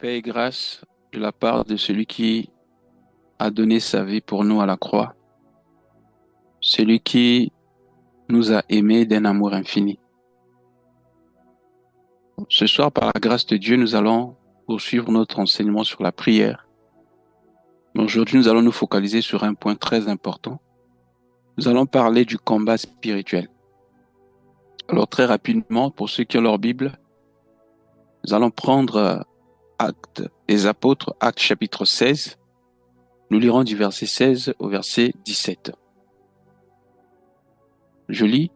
Paix et grâce de la part de celui qui a donné sa vie pour nous à la croix, celui qui nous a aimés d'un amour infini. Ce soir, par la grâce de Dieu, nous allons poursuivre notre enseignement sur la prière. Mais aujourd'hui, nous allons nous focaliser sur un point très important. Nous allons parler du combat spirituel. Alors très rapidement, pour ceux qui ont leur Bible, nous allons prendre Actes des Apôtres, Actes chapitre 16. Nous lirons du verset 16 au verset 17. Je lis: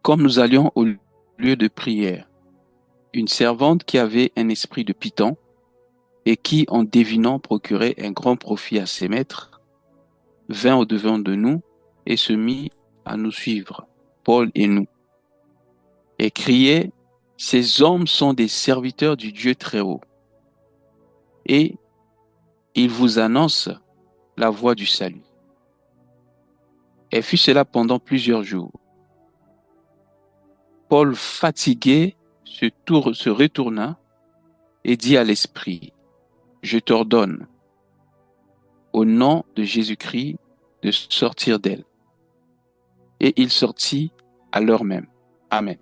Comme nous allions au lieu de prière, une servante qui avait un esprit de python et qui, en devinant, procurait un grand profit à ses maîtres, vint au-devant de nous et se mit à nous suivre, Paul et nous, et criait: Ces hommes sont des serviteurs du Dieu Très-Haut, et ils vous annoncent la voie du salut. Et fut cela pendant plusieurs jours. Paul, fatigué, se retourna et dit à l'esprit: Je t'ordonne, au nom de Jésus-Christ, de sortir d'elle. Et il sortit à l'heure même. Amen.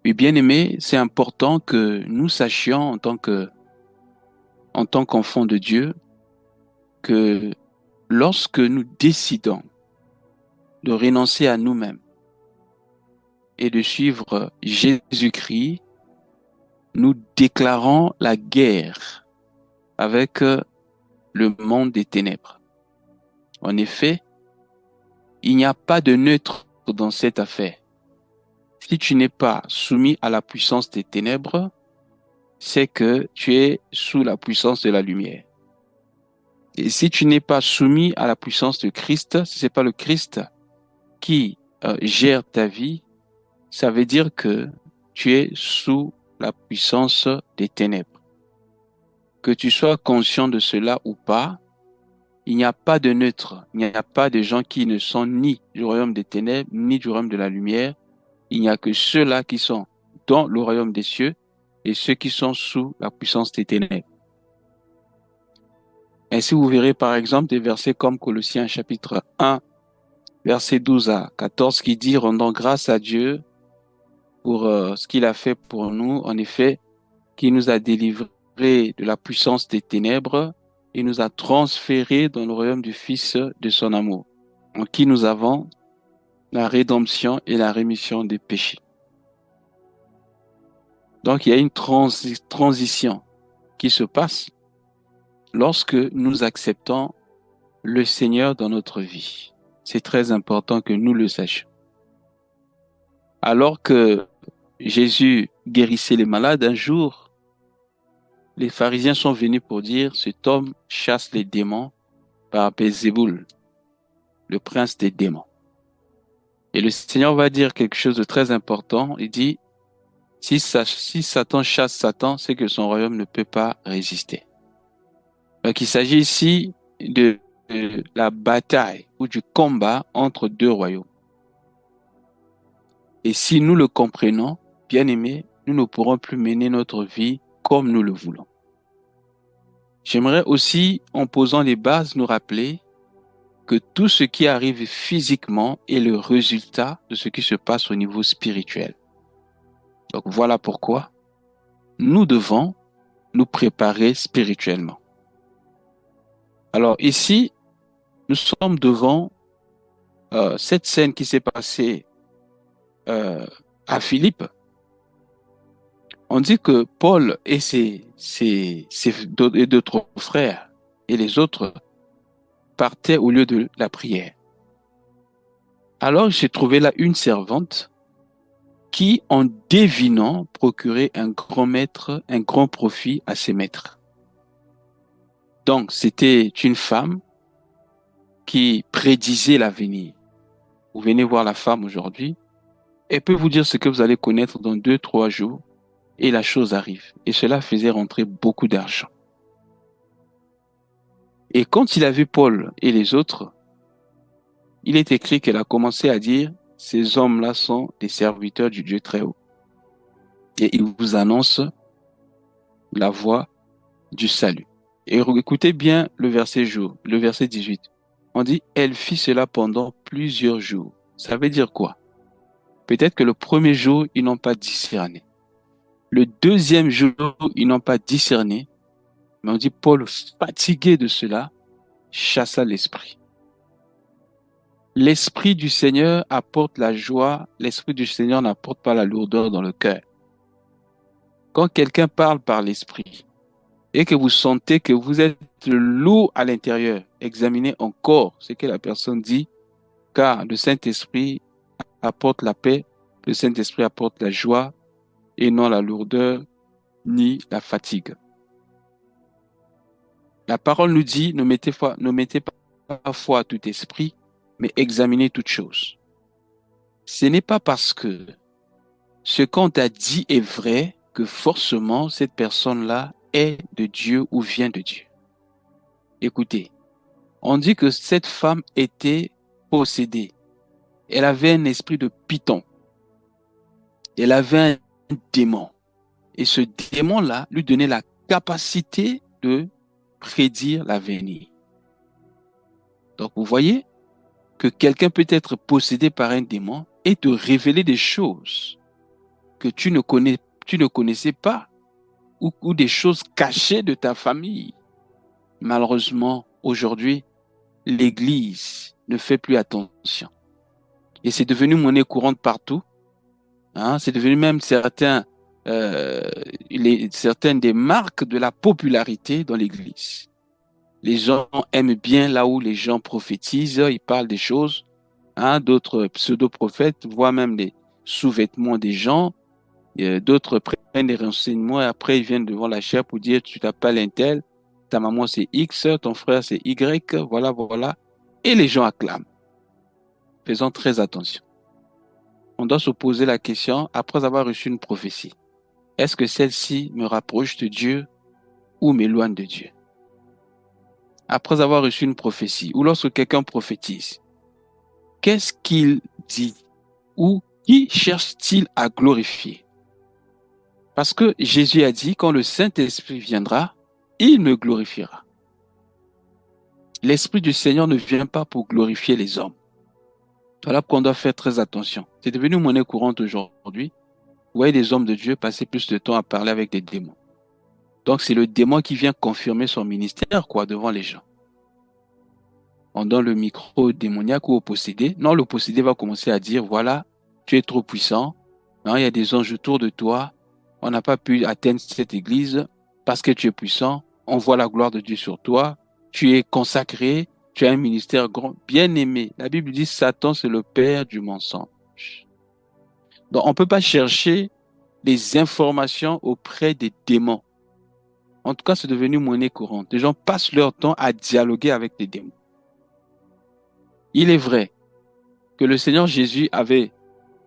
Oui, bien-aimés, c'est important que nous sachions en tant qu'enfants de Dieu que lorsque nous décidons de renoncer à nous-mêmes et de suivre Jésus-Christ, nous déclarons la guerre avec le monde des ténèbres. En effet, il n'y a pas de neutre dans cette affaire. Si tu n'es pas soumis à la puissance des ténèbres, c'est que tu es sous la puissance de la lumière. Et si tu n'es pas soumis à la puissance de Christ, si ce n'est pas le Christ qui gère ta vie, ça veut dire que tu es sous la puissance des ténèbres. Que tu sois conscient de cela ou pas, il n'y a pas de neutre, il n'y a pas de gens qui ne sont ni du royaume des ténèbres, ni du royaume de la lumière. Il n'y a que ceux-là qui sont dans le royaume des cieux et ceux qui sont sous la puissance des ténèbres. Ainsi, vous verrez par exemple des versets comme Colossiens chapitre 1, versets 12 à 14, qui dit: Rendons grâce à Dieu pour ce qu'il a fait pour nous, en effet, qui nous a délivrés de la puissance des ténèbres et nous a transférés dans le royaume du Fils de son amour, en qui nous avons la rédemption et la rémission des péchés. Donc, il y a une transition qui se passe lorsque nous acceptons le Seigneur dans notre vie. C'est très important que nous le sachions. Alors que Jésus guérissait les malades, un jour, les pharisiens sont venus pour dire: cet homme chasse les démons par Bézéboul, le prince des démons. Et le Seigneur va dire quelque chose de très important. Il dit: si Satan chasse Satan, c'est que son royaume ne peut pas résister. Donc il s'agit ici de la bataille ou du combat entre deux royaumes. Et si nous le comprenons, bien aimés, nous ne pourrons plus mener notre vie comme nous le voulons. J'aimerais aussi, en posant les bases, nous rappeler que tout ce qui arrive physiquement est le résultat de ce qui se passe au niveau spirituel. Donc voilà pourquoi nous devons nous préparer spirituellement. Alors ici, nous sommes devant cette scène qui s'est passée à Philippe. On dit que Paul et d'autres frères et les autres partaient au lieu de la prière. Alors j'ai trouvé là une servante qui, en devinant, procurait un grand profit à ses maîtres. Donc c'était une femme qui prédisait l'avenir. Vous venez voir la femme aujourd'hui, elle peut vous dire ce que vous allez connaître dans 2-3 jours, et la chose arrive. Et cela faisait rentrer beaucoup d'argent. Et quand il a vu Paul et les autres, il est écrit qu'elle a commencé à dire: ces hommes-là sont des serviteurs du Dieu Très-Haut. Et il vous annonce la voie du salut. Et écoutez bien le verset 18. On dit, elle fit cela pendant plusieurs jours. Ça veut dire quoi? Peut-être que le premier jour, ils n'ont pas discerné. Le deuxième jour, ils n'ont pas discerné. Mais on dit, Paul, fatigué de cela, chassa l'esprit. L'esprit du Seigneur apporte la joie. L'esprit du Seigneur n'apporte pas la lourdeur dans le cœur. Quand quelqu'un parle par l'esprit et que vous sentez que vous êtes lourd à l'intérieur, examinez encore ce que la personne dit, car le Saint-Esprit apporte la paix, le Saint-Esprit apporte la joie et non la lourdeur ni la fatigue. La parole nous dit, ne mettez pas foi à tout esprit, mais examinez toutes choses. Ce n'est pas parce que ce qu'on t'a dit est vrai que forcément cette personne-là est de Dieu ou vient de Dieu. Écoutez, on dit que cette femme était possédée. Elle avait un esprit de python. Elle avait un démon. Et ce démon-là lui donnait la capacité de prédire l'avenir. Donc vous voyez que quelqu'un peut être possédé par un démon et te révéler des choses que tu ne connaissais pas ou des choses cachées de ta famille. Malheureusement, aujourd'hui, l'Église ne fait plus attention. Et c'est devenu monnaie courante partout. Hein, c'est devenu même certaines des marques de la popularité dans l'Église. Les gens aiment bien là où les gens prophétisent, ils parlent des choses. Hein, d'autres pseudo-prophètes voient même les sous-vêtements des gens. D'autres prennent des renseignements et après ils viennent devant la chaire pour dire tu t'appelles un tel, ta maman c'est X, ton frère c'est Y, voilà, voilà. Et les gens acclament. Faisons très attention. On doit se poser la question, après avoir reçu une prophétie, est-ce que celle-ci me rapproche de Dieu ou m'éloigne de Dieu? Après avoir reçu une prophétie, ou lorsque quelqu'un prophétise, qu'est-ce qu'il dit ou qui cherche-t-il à glorifier? Parce que Jésus a dit, quand le Saint-Esprit viendra, il me glorifiera. L'Esprit du Seigneur ne vient pas pour glorifier les hommes. Voilà pourquoi on doit faire très attention. C'est devenu monnaie courante aujourd'hui. Vous voyez des hommes de Dieu passer plus de temps à parler avec des démons. Donc c'est le démon qui vient confirmer son ministère devant les gens. On donne le micro au démoniaque ou au possédé. Non, le possédé va commencer à dire, voilà, tu es trop puissant. Non, il y a des anges autour de toi. On n'a pas pu atteindre cette église parce que tu es puissant. On voit la gloire de Dieu sur toi. Tu es consacré. Tu as un ministère grand, bien aimé. La Bible dit, Satan, c'est le père du mensonge. Donc, on ne peut pas chercher les informations auprès des démons. En tout cas, c'est devenu monnaie courante. Les gens passent leur temps à dialoguer avec les démons. Il est vrai que le Seigneur Jésus avait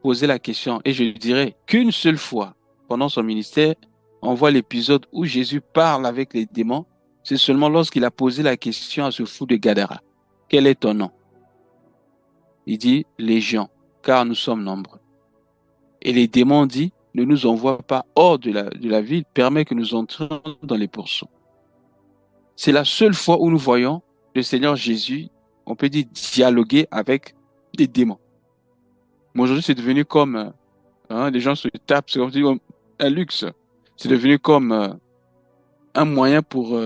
posé la question, et je dirais qu'une seule fois pendant son ministère, on voit l'épisode où Jésus parle avec les démons. C'est seulement lorsqu'il a posé la question à ce fou de Gadara. Quel est ton nom? Il dit, Légion, car nous sommes nombreux. Et les démons disent, ne nous envoie pas hors de la ville, permet que nous entrions dans les pourceaux. C'est la seule fois où nous voyons le Seigneur Jésus, on peut dire, dialoguer avec des démons. Mais aujourd'hui, c'est devenu comme, les gens se tapent, c'est comme un luxe. C'est devenu comme un moyen pour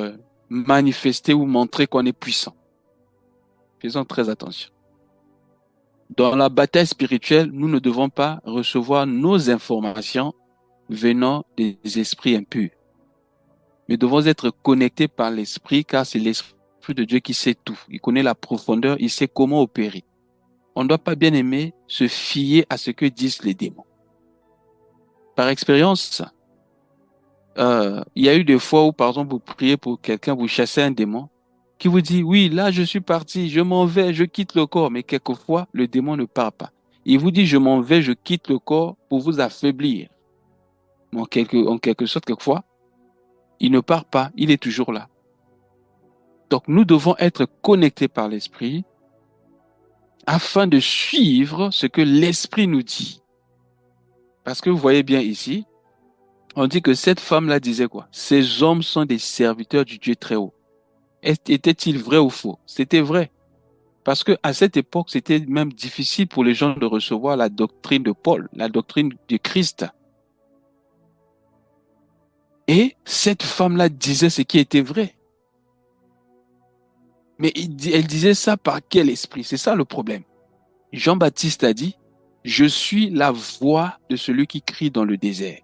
manifester ou montrer qu'on est puissant. Faisons très attention. Dans la bataille spirituelle, nous ne devons pas recevoir nos informations venant des esprits impurs. Mais devons être connectés par l'esprit, car c'est l'esprit de Dieu qui sait tout. Il connaît la profondeur, il sait comment opérer. On ne doit pas, bien aimer, se fier à ce que disent les démons. Par expérience, il y a eu des fois où, par exemple, vous priez pour quelqu'un, vous chassez un démon, qui vous dit, oui, là, je suis parti, je m'en vais, je quitte le corps. Mais quelquefois, le démon ne part pas. Il vous dit, je m'en vais, je quitte le corps pour vous affaiblir. Mais en quelque sorte, quelquefois, il ne part pas, il est toujours là. Donc, nous devons être connectés par l'esprit afin de suivre ce que l'esprit nous dit. Parce que vous voyez bien ici, On dit que cette femme-là disait quoi? Ces hommes sont des serviteurs du Dieu très haut. Était-il vrai ou faux? C'était vrai. Parce que à cette époque, c'était même difficile pour les gens de recevoir la doctrine de Paul, la doctrine de Christ. Et cette femme-là disait ce qui était vrai. Mais elle disait ça par quel esprit? C'est ça le problème. Jean-Baptiste a dit, je suis la voix de celui qui crie dans le désert.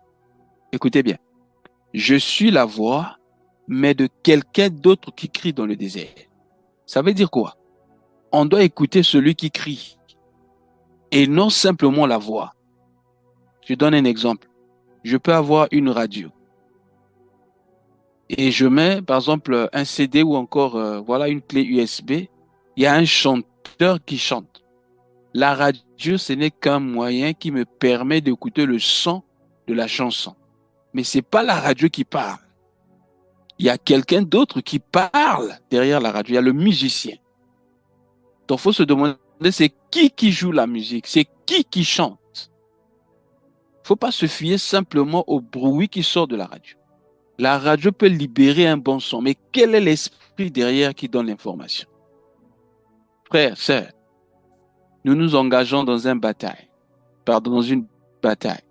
Écoutez bien, je suis la voix, mais de quelqu'un d'autre qui crie dans le désert. Ça veut dire quoi? On doit écouter celui qui crie et non simplement la voix. Je donne un exemple. Je peux avoir une radio et je mets par exemple un CD ou encore voilà une clé USB. Il y a un chanteur qui chante. La radio, ce n'est qu'un moyen qui me permet d'écouter le son de la chanson. Mais ce n'est pas la radio qui parle. Il y a quelqu'un d'autre qui parle derrière la radio. Il y a le musicien. Donc, il faut se demander, c'est qui joue la musique? C'est qui chante? Il ne faut pas se fier simplement au bruit qui sort de la radio. La radio peut libérer un bon son, mais quel est l'esprit derrière qui donne l'information? Frères, sœurs, nous nous engageons dans une bataille. Dans une bataille.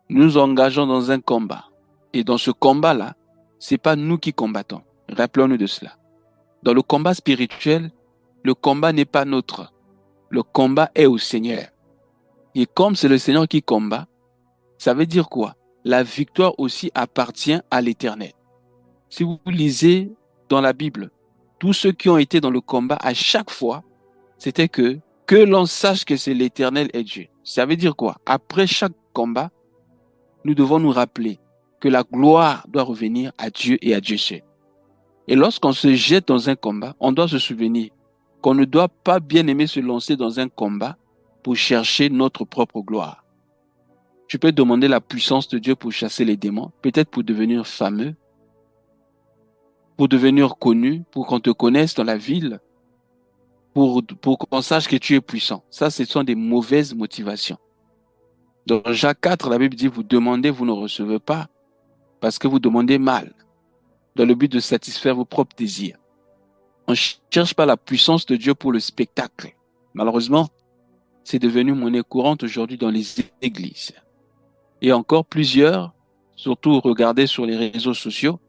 Nous nous engageons dans un combat. Et dans ce combat-là, ce n'est pas nous qui combattons. Rappelons-nous de cela. Dans le combat spirituel, le combat n'est pas nôtre. Le combat est au Seigneur. Et comme c'est le Seigneur qui combat, ça veut dire quoi? La victoire aussi appartient à l'Éternel. Si vous lisez dans la Bible, tous ceux qui ont été dans le combat, à chaque fois, c'était que l'on sache que c'est l'Éternel et Dieu. Ça veut dire quoi? Après chaque combat, nous devons nous rappeler que la gloire doit revenir à Dieu et à Dieu seul. Et lorsqu'on se jette dans un combat, on doit se souvenir qu'on ne doit pas bien aimer se lancer dans un combat pour chercher notre propre gloire. Tu peux demander la puissance de Dieu pour chasser les démons, peut-être pour devenir fameux, pour devenir connu, pour qu'on te connaisse dans la ville, pour qu'on sache que tu es puissant. Ça, ce sont des mauvaises motivations. Dans Jacques 4, la Bible dit, vous demandez, vous ne recevez pas, parce que vous demandez mal, dans le but de satisfaire vos propres désirs. On ne cherche pas la puissance de Dieu pour le spectacle. Malheureusement, c'est devenu monnaie courante aujourd'hui dans les églises. Et encore plusieurs, surtout regardez sur les réseaux sociaux,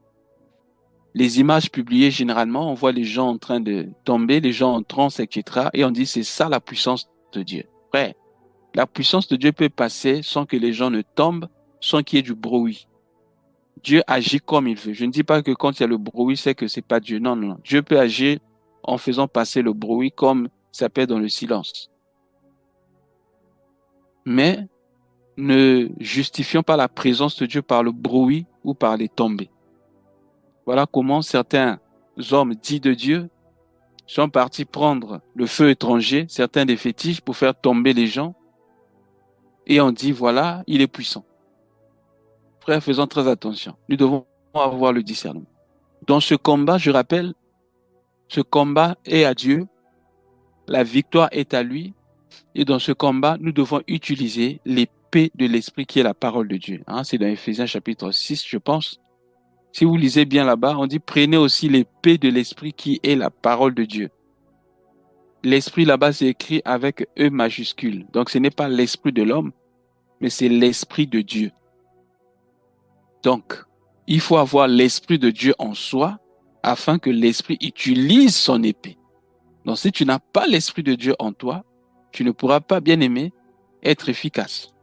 les images publiées généralement, on voit les gens en train de tomber, les gens en transe, etc. Et on dit c'est ça la puissance de Dieu. Frère, la puissance de Dieu peut passer sans que les gens ne tombent, sans qu'il y ait du bruit. Dieu agit comme il veut. Je ne dis pas que quand il y a le bruit, c'est que c'est pas Dieu. Non, non, non. Dieu peut agir en faisant passer le bruit comme ça peut être dans le silence. Mais ne justifions pas la présence de Dieu par le bruit ou par les tombées. Voilà comment certains hommes dits de Dieu sont partis prendre le feu étranger, certains des fétiches, pour faire tomber les gens. Et on dit, voilà, il est puissant. Frères, faisons très attention. Nous devons avoir le discernement. Dans ce combat, je rappelle, ce combat est à Dieu, la victoire est à lui. Et dans ce combat, nous devons utiliser l'épée de l'esprit qui est la parole de Dieu. C'est dans Éphésiens chapitre 6, je pense. Si vous lisez bien là-bas, on dit prenez aussi l'épée de l'esprit qui est la parole de Dieu. L'esprit là-bas, c'est écrit avec E majuscule. Donc ce n'est pas l'esprit de l'homme, mais c'est l'esprit de Dieu. Donc, il faut avoir l'esprit de Dieu en soi afin que l'esprit utilise son épée. Donc si tu n'as pas l'esprit de Dieu en toi, tu ne pourras pas, bien aimé, être efficace.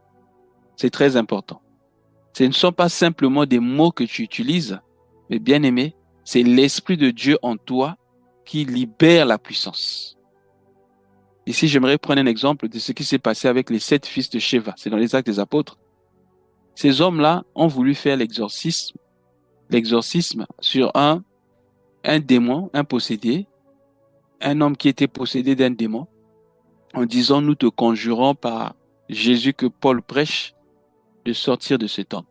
C'est très important. Ce ne sont pas simplement des mots que tu utilises, mais bien aimé, c'est l'Esprit de Dieu en toi qui libère la puissance. Ici, j'aimerais prendre un exemple de ce qui s'est passé avec les 7 fils de Sheva. C'est dans les Actes des Apôtres. Ces hommes-là ont voulu faire l'exorcisme sur un démon, un possédé, un homme qui était possédé d'un démon, en disant, nous te conjurons par Jésus que Paul prêche de sortir de cet homme.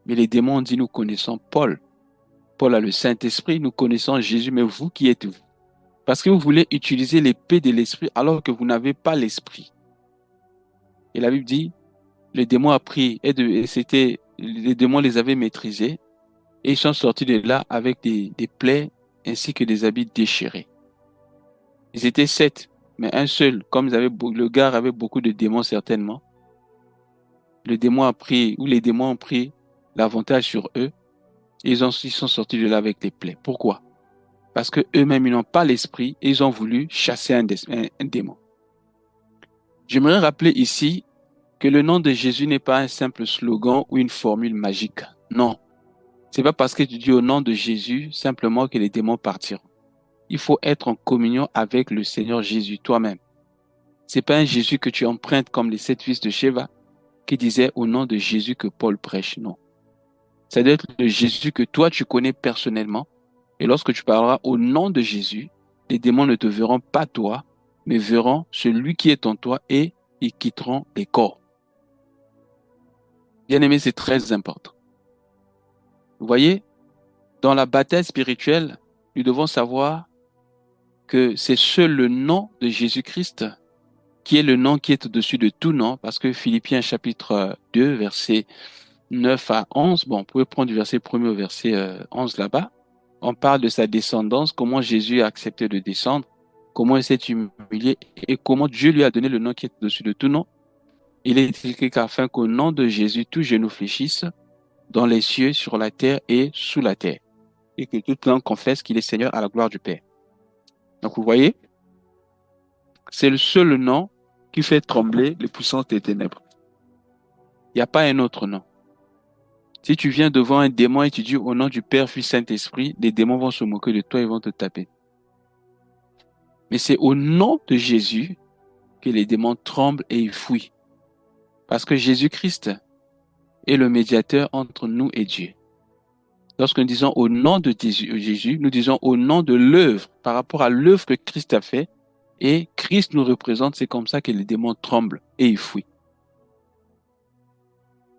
Mais les démons ont dit, nous connaissons Paul. Paul a le Saint-Esprit, nous connaissons Jésus, mais vous, qui êtes-vous? Parce que vous voulez utiliser l'épée de l'Esprit alors que vous n'avez pas l'Esprit. Et la Bible dit, le démon a pris, et c'était les démons les avaient maîtrisés et ils sont sortis de là avec des plaies ainsi que des habits déchirés. Ils étaient 7, mais un seul, comme le gars avait beaucoup de démons certainement, le démon a pris, ou les démons ont pris l'avantage sur eux, et ils sont sortis de là avec des plaies. Pourquoi? Parce que eux-mêmes, ils n'ont pas l'esprit et ils ont voulu chasser un démon. J'aimerais rappeler ici que le nom de Jésus n'est pas un simple slogan ou une formule magique. Non. C'est pas parce que tu dis au nom de Jésus simplement que les démons partiront. Il faut être en communion avec le Seigneur Jésus toi-même. C'est pas un Jésus que tu empruntes comme les 7 fils de Sheva qui disaient au nom de Jésus que Paul prêche. Non. Ça doit être le Jésus que toi tu connais personnellement. Et lorsque tu parleras au nom de Jésus, les démons ne te verront pas toi, mais verront celui qui est en toi et ils quitteront les corps. Bien aimé, c'est très important. Vous voyez, dans la bataille spirituelle, nous devons savoir que c'est seul le nom de Jésus-Christ qui est le nom qui est au-dessus de tout nom, parce que Philippiens chapitre 2, verset 9 à 11, bon, on peut prendre du verset 1er au verset 11 là-bas, on parle de sa descendance, comment Jésus a accepté de descendre, comment il s'est humilié et comment Dieu lui a donné le nom qui est au-dessus de tout nom. Il est écrit qu'afin qu'au nom de Jésus, tout genou fléchisse dans les cieux, sur la terre et sous la terre, et que toute langue confesse qu'il est Seigneur à la gloire du Père. Donc vous voyez, c'est le seul nom qui fait trembler les puissances des ténèbres. Il n'y a pas un autre nom. Si tu viens devant un démon et tu dis au nom du Père, Fils, Saint-Esprit, les démons vont se moquer de toi et vont te taper. Mais c'est au nom de Jésus que les démons tremblent et ils fuient. Parce que Jésus-Christ est le médiateur entre nous et Dieu. Lorsque nous disons au nom de Jésus, nous disons au nom de l'œuvre, par rapport à l'œuvre que Christ a fait, et Christ nous représente, c'est comme ça que les démons tremblent et ils fuient.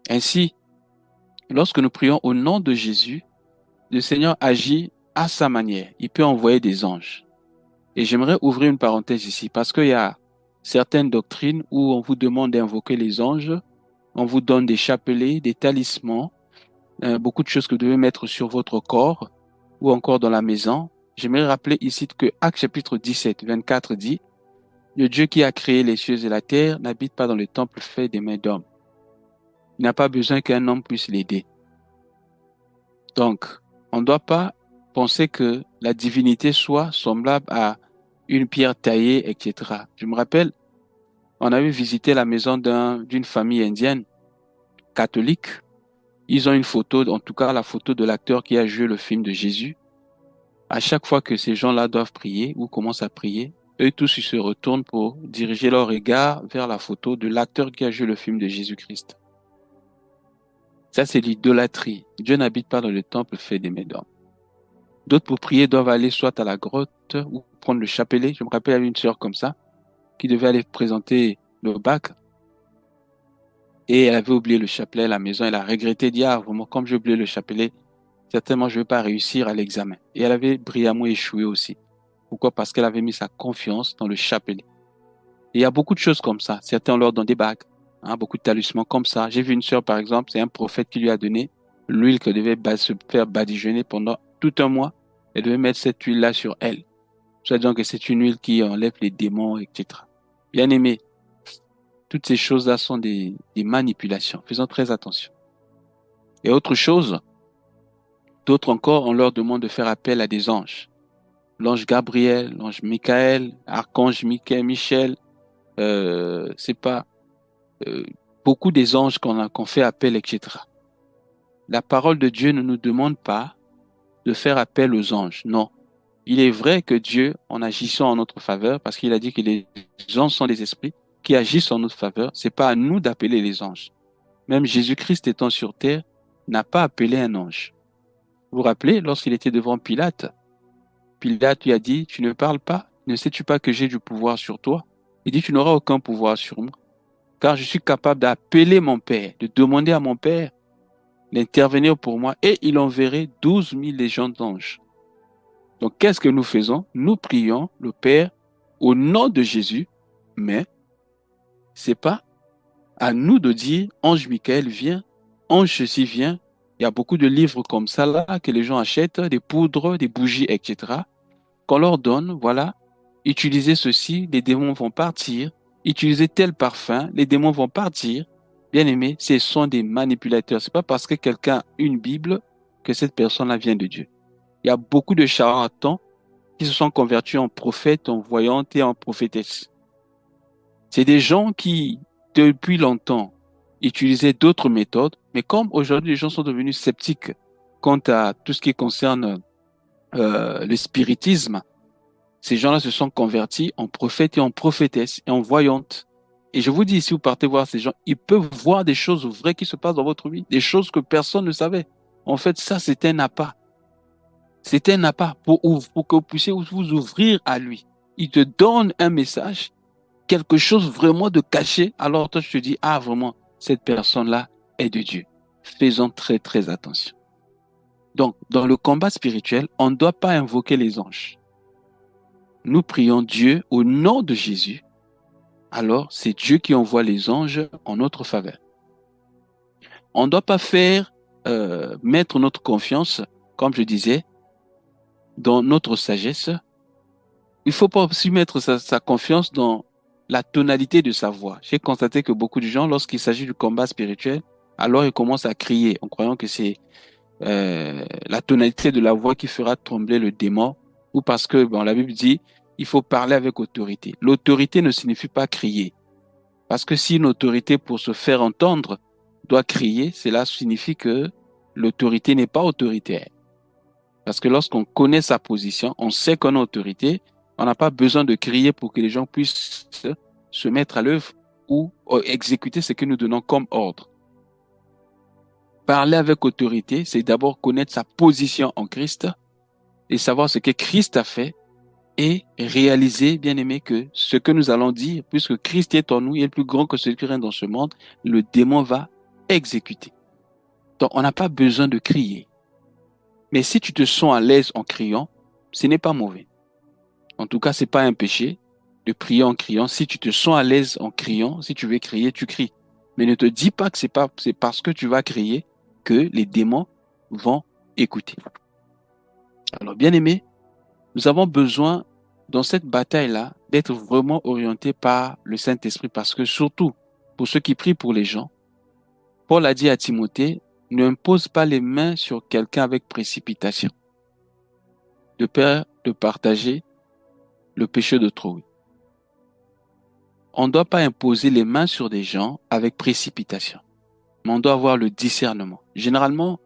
Ainsi, lorsque nous prions au nom de Jésus, le Seigneur agit à sa manière. Il peut envoyer des anges. Et j'aimerais ouvrir une parenthèse ici, parce qu'il y a certaines doctrines où on vous demande d'invoquer les anges, on vous donne des chapelets, des talismans, beaucoup de choses que vous devez mettre sur votre corps ou encore dans la maison. J'aimerais rappeler ici que Actes chapitre 17, 24 dit, le Dieu qui a créé les cieux et la terre n'habite pas dans le temple fait des mains d'hommes. Il n'a pas besoin qu'un homme puisse l'aider. Donc, on ne doit pas penser que la divinité soit semblable à une pierre taillée, etc. Je me rappelle, on avait visité la maison d'une famille indienne catholique. Ils ont une photo, en tout cas la photo de l'acteur qui a joué le film de Jésus. À chaque fois que ces gens-là doivent prier ou commencent à prier, eux tous ils se retournent pour diriger leur regard vers la photo de l'acteur qui a joué le film de Jésus-Christ. Ça, c'est l'idolâtrie. Dieu n'habite pas dans le temple fait des mains d'hommes. D'autres, pour prier, doivent aller soit à la grotte ou prendre le chapelet. Je me rappelle, il y avait une sœur comme ça qui devait aller présenter le bac. Et elle avait oublié le chapelet à la maison. Elle a regretté, dit, ah, vraiment, comme j'ai oublié le chapelet, certainement, je ne vais pas réussir à l'examen. Et elle avait brillamment échoué aussi. Pourquoi? Parce qu'elle avait mis sa confiance dans le chapelet. Et il y a beaucoup de choses comme ça. Certains leur donnent des bagues, hein, beaucoup de talismans comme ça. J'ai vu une sœur, par exemple, c'est un prophète qui lui a donné l'huile qu'elle devait se faire badigeonner pendant tout un mois. Elle devait mettre cette huile-là sur elle. C'est-à-dire que c'est une huile qui enlève les démons, etc. Bien aimé, toutes ces choses-là sont des manipulations. Faisons très attention. Et autre chose, d'autres encore, on leur demande de faire appel à des anges. L'ange Gabriel, l'ange Michael, archange Michel, c'est pas euh, beaucoup des anges qu'on fait appel, etc. La parole de Dieu ne nous demande pas de faire appel aux anges, non. Il est vrai que Dieu, en agissant en notre faveur, parce qu'il a dit que les anges sont des esprits qui agissent en notre faveur, c'est pas à nous d'appeler les anges. Même Jésus-Christ étant sur terre, n'a pas appelé un ange. Vous vous rappelez, lorsqu'il était devant Pilate, Pilate lui a dit, tu ne parles pas, ne sais-tu pas que j'ai du pouvoir sur toi? Il dit, tu n'auras aucun pouvoir sur moi, car je suis capable d'appeler mon Père, de demander à mon Père d'intervenir pour moi, et il enverrait 12 000 légions d'anges. Donc, qu'est-ce que nous faisons? Nous prions le Père au nom de Jésus, mais c'est pas à nous de dire, ange Michael, viens, ange ceci vient, il y a beaucoup de livres comme ça là que les gens achètent, des poudres, des bougies, etc. Qu'on leur donne, voilà, utilisez ceci, les démons vont partir, utilisez tel parfum, les démons vont partir. Bien aimé, ce sont des manipulateurs. C'est pas parce que quelqu'un a une Bible que cette personne-là vient de Dieu. Il y a beaucoup de charlatans qui se sont convertis en prophètes, en voyantes et en prophétesses. C'est des gens qui, depuis longtemps, utilisaient d'autres méthodes, mais comme aujourd'hui les gens sont devenus sceptiques quant à tout ce qui concerne le spiritisme, ces gens-là se sont convertis en prophètes et en prophétesses et en voyantes. Et je vous dis, si vous partez voir ces gens, ils peuvent voir des choses vraies qui se passent dans votre vie, des choses que personne ne savait. En fait, ça, c'est un appât. C'est un appât pour que vous puissiez vous ouvrir à lui. Il te donne un message, quelque chose vraiment de caché. Alors toi, je te dis, ah, vraiment, cette personne-là est de Dieu. Faisons très, très attention. Donc, dans le combat spirituel, on ne doit pas invoquer les anges. Nous prions Dieu au nom de Jésus. Alors, c'est Dieu qui envoie les anges en notre faveur. On ne doit pas mettre notre confiance, comme je disais, dans notre sagesse. Il ne faut pas aussi mettre sa confiance dans la tonalité de sa voix. J'ai constaté que beaucoup de gens, lorsqu'il s'agit du combat spirituel, alors ils commencent à crier en croyant que c'est la tonalité de la voix qui fera trembler le démon, ou parce que la Bible dit il faut parler avec autorité. L'autorité ne signifie pas crier. Parce que si une autorité, pour se faire entendre, doit crier, cela signifie que l'autorité n'est pas autoritaire. Parce que lorsqu'on connaît sa position, on sait qu'on a autorité, on n'a pas besoin de crier pour que les gens puissent se mettre à l'œuvre ou exécuter ce que nous donnons comme ordre. Parler avec autorité, c'est d'abord connaître sa position en Christ et savoir ce que Christ a fait et réaliser, bien aimé, que ce que nous allons dire, puisque Christ est en nous, il est plus grand que celui qui règne dans ce monde, le démon va exécuter. Donc, on n'a pas besoin de crier. Mais si tu te sens à l'aise en criant, ce n'est pas mauvais. En tout cas, c'est pas un péché de prier en criant. Si tu te sens à l'aise en criant, si tu veux crier, tu cries. Mais ne te dis pas que c'est parce que tu vas crier que les démons vont écouter. Alors, bien aimé, nous avons besoin, dans cette bataille-là, d'être vraiment orientés par le Saint-Esprit parce que surtout, pour ceux qui prient pour les gens, Paul a dit à Timothée, ne impose pas les mains sur quelqu'un avec précipitation, de peur de partager le péché d'autrui. On ne doit pas imposer les mains sur des gens avec précipitation, mais on doit avoir le discernement. Généralement,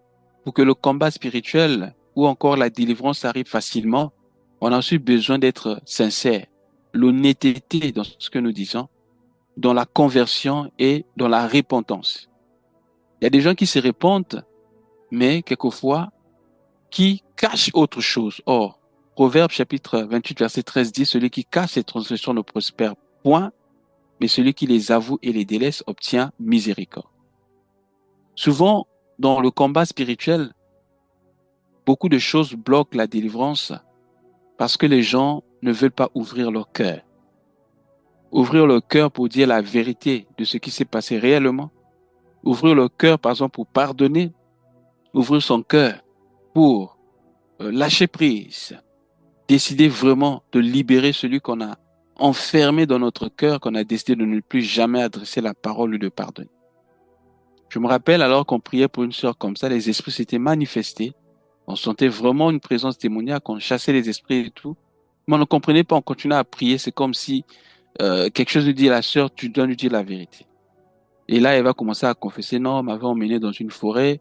pour que le combat spirituel ou encore la délivrance arrive facilement, on a aussi besoin d'être sincère, l'honnêteté dans ce que nous disons, dans la conversion et dans la repentance. Il y a des gens qui se repentent, mais quelquefois, qui cachent autre chose. Or, Proverbe chapitre 28, verset 13 dit, celui qui cache ses transgressions ne prospère point, mais celui qui les avoue et les délaisse obtient miséricorde. Souvent, dans le combat spirituel, beaucoup de choses bloquent la délivrance parce que les gens ne veulent pas ouvrir leur cœur. Ouvrir leur cœur pour dire la vérité de ce qui s'est passé réellement. Ouvrir leur cœur, par exemple, pour pardonner. Ouvrir son cœur pour lâcher prise. Décider vraiment de libérer celui qu'on a enfermé dans notre cœur, qu'on a décidé de ne plus jamais adresser la parole ou de pardonner. Je me rappelle alors qu'on priait pour une sœur comme ça, les esprits s'étaient manifestés. On sentait vraiment une présence démoniaque, on chassait les esprits et tout. Mais on ne comprenait pas, on continuait à prier. C'est comme si quelque chose lui dit à la sœur, tu dois lui dire la vérité. Et là, elle va commencer à confesser, non, on m'avait emmené dans une forêt,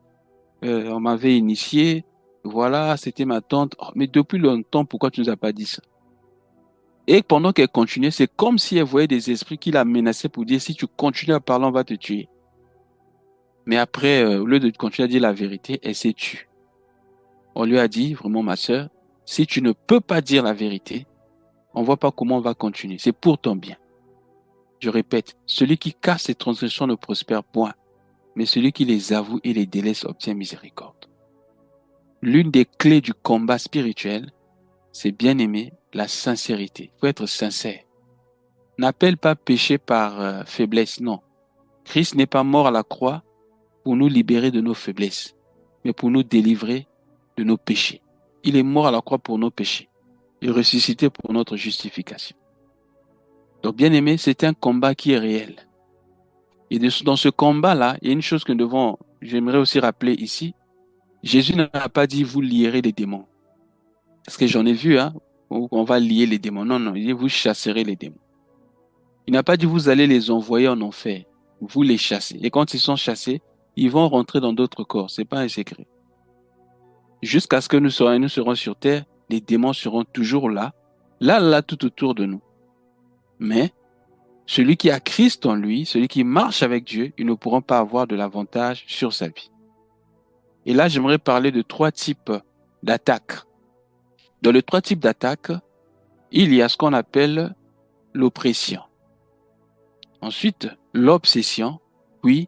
on m'avait initié, voilà, c'était ma tante. Oh, mais depuis longtemps, pourquoi tu nous as pas dit ça? Et pendant qu'elle continuait, c'est comme si elle voyait des esprits qui la menaçaient pour dire, si tu continues à parler, on va te tuer. Mais après, au lieu de continuer à dire la vérité, elle s'est tue. On lui a dit, vraiment, ma sœur, si tu ne peux pas dire la vérité, on ne voit pas comment on va continuer. C'est pour ton bien. Je répète, celui qui casse ses transgressions ne prospère point, mais celui qui les avoue et les délaisse obtient miséricorde. L'une des clés du combat spirituel, c'est bien aimer la sincérité. Il faut être sincère. N'appelle pas péché par faiblesse, non. Christ n'est pas mort à la croix pour nous libérer de nos faiblesses, mais pour nous délivrer de nos péchés. Il est mort à la croix pour nos péchés. Il est ressuscité pour notre justification. Donc, bien aimé, c'est un combat qui est réel. Et dans ce combat-là, il y a une chose que j'aimerais aussi rappeler ici. Jésus n'a pas dit vous lierez les démons. Parce que j'en ai vu, hein, où on va lier les démons. Non, non, il dit vous chasserez les démons. Il n'a pas dit vous allez les envoyer en enfer. Vous les chassez. Et quand ils sont chassés, ils vont rentrer dans d'autres corps. C'est pas un secret. Jusqu'à ce que nous serons sur terre, les démons seront toujours là, tout autour de nous. Mais celui qui a Christ en lui, celui qui marche avec Dieu, ils ne pourront pas avoir de l'avantage sur sa vie. Et là, j'aimerais parler de 3 types d'attaques. Dans les 3 types d'attaques, il y a ce qu'on appelle l'oppression. Ensuite, l'obsession, puis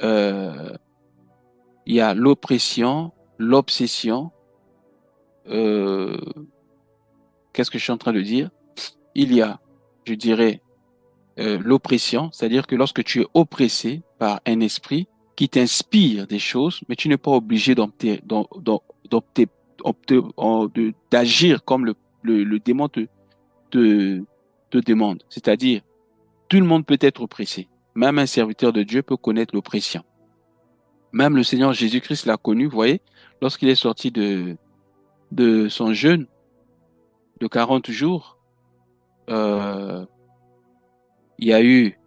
il y a l'oppression, l'obsession. Qu'est-ce que je suis en train de dire? Il y a, je dirais, l'oppression, c'est-à-dire que lorsque tu es oppressé par un esprit qui t'inspire des choses, mais tu n'es pas obligé d'agir comme le démon te demande. C'est-à-dire, tout le monde peut être oppressé. Même un serviteur de Dieu peut connaître l'oppression. Même le Seigneur Jésus-Christ l'a connu, vous voyez, lorsqu'il est sorti de son jeûne de 40 jours, il y a eu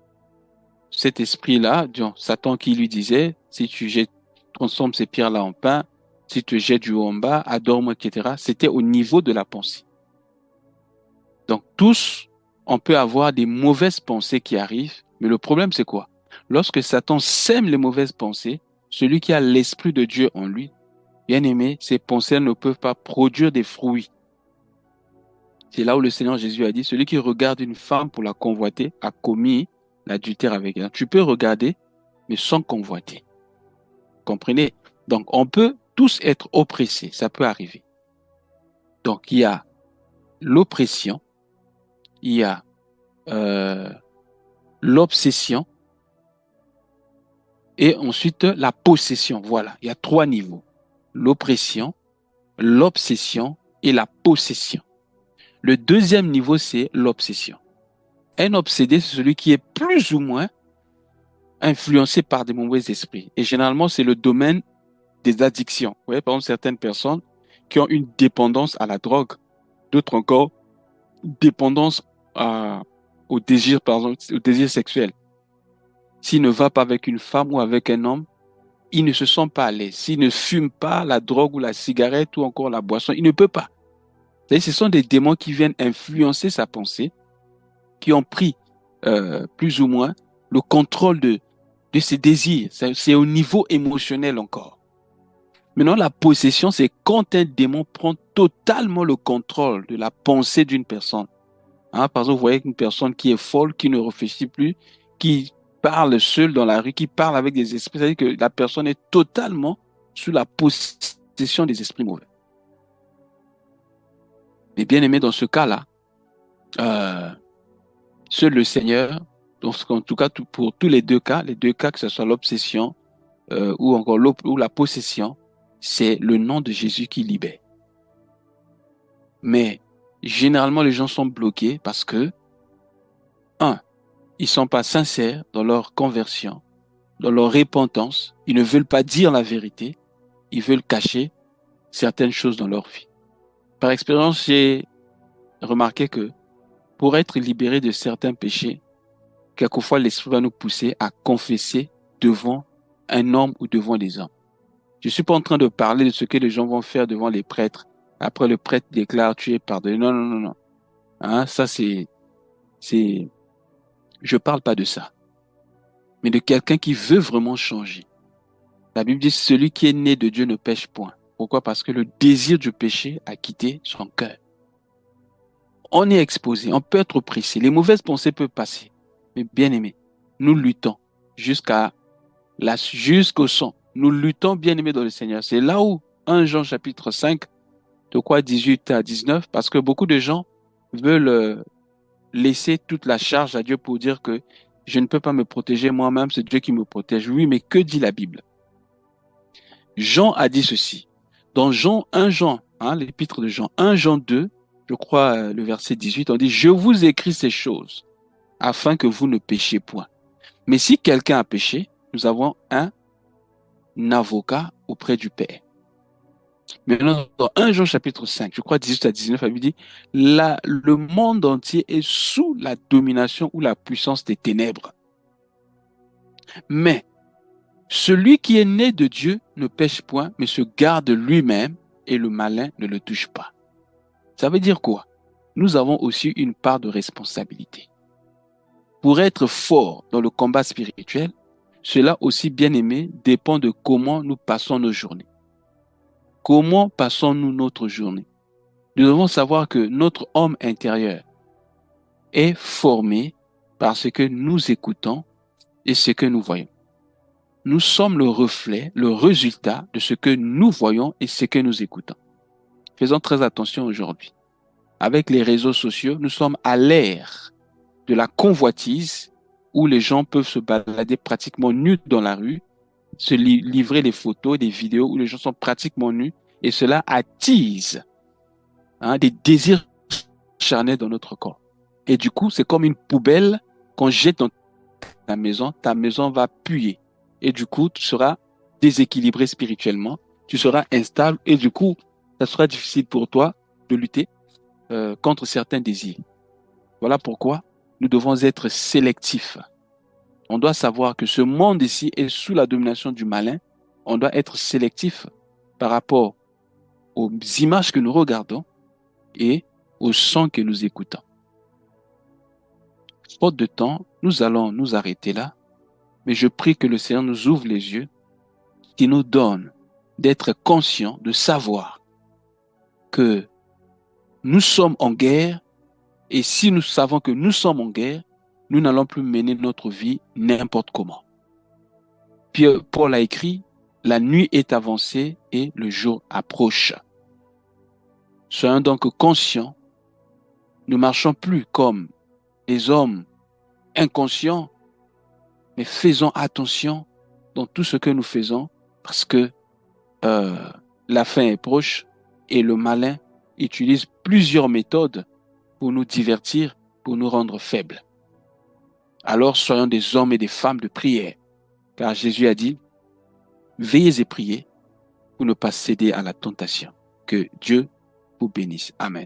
cet esprit-là, Satan qui lui disait, si tu transformes ces pierres-là en pain, si tu jettes du haut en bas, adore-moi, etc. C'était au niveau de la pensée. Donc tous, on peut avoir des mauvaises pensées qui arrivent, mais le problème c'est quoi? Lorsque Satan sème les mauvaises pensées, celui qui a l'esprit de Dieu en lui, bien aimé, ces pensées ne peuvent pas produire des fruits. C'est là où le Seigneur Jésus a dit, celui qui regarde une femme pour la convoiter a commis l'adultère avec elle. Tu peux regarder, mais sans convoiter. Comprenez? Donc, on peut tous être oppressés, ça peut arriver. Donc, il y a l'oppression, il y a l'obsession et ensuite la possession. Voilà, il y a 3 niveaux. L'oppression, l'obsession et la possession. Le deuxième niveau, c'est l'obsession. Un obsédé, c'est celui qui est plus ou moins influencé par des mauvais esprits. Et généralement, c'est le domaine des addictions. Vous voyez, par exemple, certaines personnes qui ont une dépendance à la drogue, d'autres encore, dépendance au désir, par exemple, au désir sexuel. S'il ne va pas avec une femme ou avec un homme, il ne se sent pas à l'aise. S'il ne fume pas la drogue ou la cigarette ou encore la boisson, il ne peut pas. Et ce sont des démons qui viennent influencer sa pensée, qui ont pris plus ou moins le contrôle de ses désirs. C'est au niveau émotionnel encore. Maintenant, la possession, c'est quand un démon prend totalement le contrôle de la pensée d'une personne. Hein, par exemple, vous voyez une personne qui est folle, qui ne réfléchit plus, qui parle seule dans la rue, qui parle avec des esprits, c'est-à-dire que la personne est totalement sous la possession des esprits mauvais. Mais bien aimé, dans ce cas-là, seul le Seigneur, donc en tout cas pour tous les deux cas, que ce soit l'obsession ou encore ou la possession, c'est le nom de Jésus qui libère. Mais généralement, les gens sont bloqués parce que, ils ne sont pas sincères dans leur conversion, dans leur repentance. Ils ne veulent pas dire la vérité. Ils veulent cacher certaines choses dans leur vie. Par expérience, j'ai remarqué que pour être libéré de certains péchés, quelquefois l'Esprit va nous pousser à confesser devant un homme ou devant des hommes. Je ne suis pas en train de parler de ce que les gens vont faire devant les prêtres. Après, le prêtre déclare, tu es pardonné. Non, non, non, non. Hein, ça, je parle pas de ça. Mais de quelqu'un qui veut vraiment changer. La Bible dit, celui qui est né de Dieu ne pêche point. Pourquoi? Parce que le désir du péché a quitté son cœur. On est exposé, on peut être oppressé. Les mauvaises pensées peuvent passer. Mais bien aimé, nous luttons jusqu'au sang. Nous luttons, bien aimé, dans le Seigneur. C'est là où 1 Jean chapitre 5, de quoi 18 à 19, parce que beaucoup de gens veulent laisser toute la charge à Dieu pour dire que Je ne peux pas me protéger moi-même, c'est Dieu qui me protège. Oui, mais que dit la Bible? Jean a dit ceci. Dans Jean 1 Jean, l'épître de Jean, 1 Jean 2, je crois le verset 18, on dit, je vous écris ces choses afin que vous ne péchiez point. Mais si quelqu'un a péché, nous avons un avocat auprès du Père. Maintenant, dans 1 Jean chapitre 5, je crois 18 à 19, la Bible dit, le monde entier est sous la domination ou la puissance des ténèbres. Mais celui qui est né de Dieu ne pêche point, mais se garde lui-même et le malin ne le touche pas. Ça veut dire quoi? Nous avons aussi une part de responsabilité. Pour être fort dans le combat spirituel, cela aussi, bien aimé, dépend de comment nous passons nos journées. Comment passons-nous notre journée? Nous devons savoir que notre homme intérieur est formé par ce que nous écoutons et ce que nous voyons. Nous sommes le reflet, le résultat de ce que nous voyons et ce que nous écoutons. Faisons très attention aujourd'hui. Avec les réseaux sociaux, nous sommes à l'ère de la convoitise où les gens peuvent se balader pratiquement nus dans la rue, se livrer des photos, des vidéos où les gens sont pratiquement nus et cela attise des désirs charnels dans notre corps. Et du coup, c'est comme une poubelle qu'on jette dans ta maison va puer. Et du coup, tu seras déséquilibré spirituellement, tu seras instable et du coup, ça sera difficile pour toi de lutter contre certains désirs. Voilà pourquoi nous devons être sélectifs. On doit savoir que ce monde ici est sous la domination du malin. On doit être sélectif par rapport aux images que nous regardons et aux sons que nous écoutons. Faute de temps, nous allons nous arrêter là, mais je prie que le Seigneur nous ouvre les yeux, qu'il nous donne d'être conscients, de savoir que nous sommes en guerre et si nous savons que nous sommes en guerre, nous n'allons plus mener notre vie n'importe comment. Paul a écrit, la nuit est avancée et le jour approche. Soyons donc conscients, ne marchons plus comme des hommes inconscients, mais faisons attention dans tout ce que nous faisons parce que la fin est proche et le malin utilise plusieurs méthodes pour nous divertir, pour nous rendre faibles. Alors soyons des hommes et des femmes de prière, car Jésus a dit, veillez et priez pour ne pas céder à la tentation. Que Dieu vous bénisse. Amen.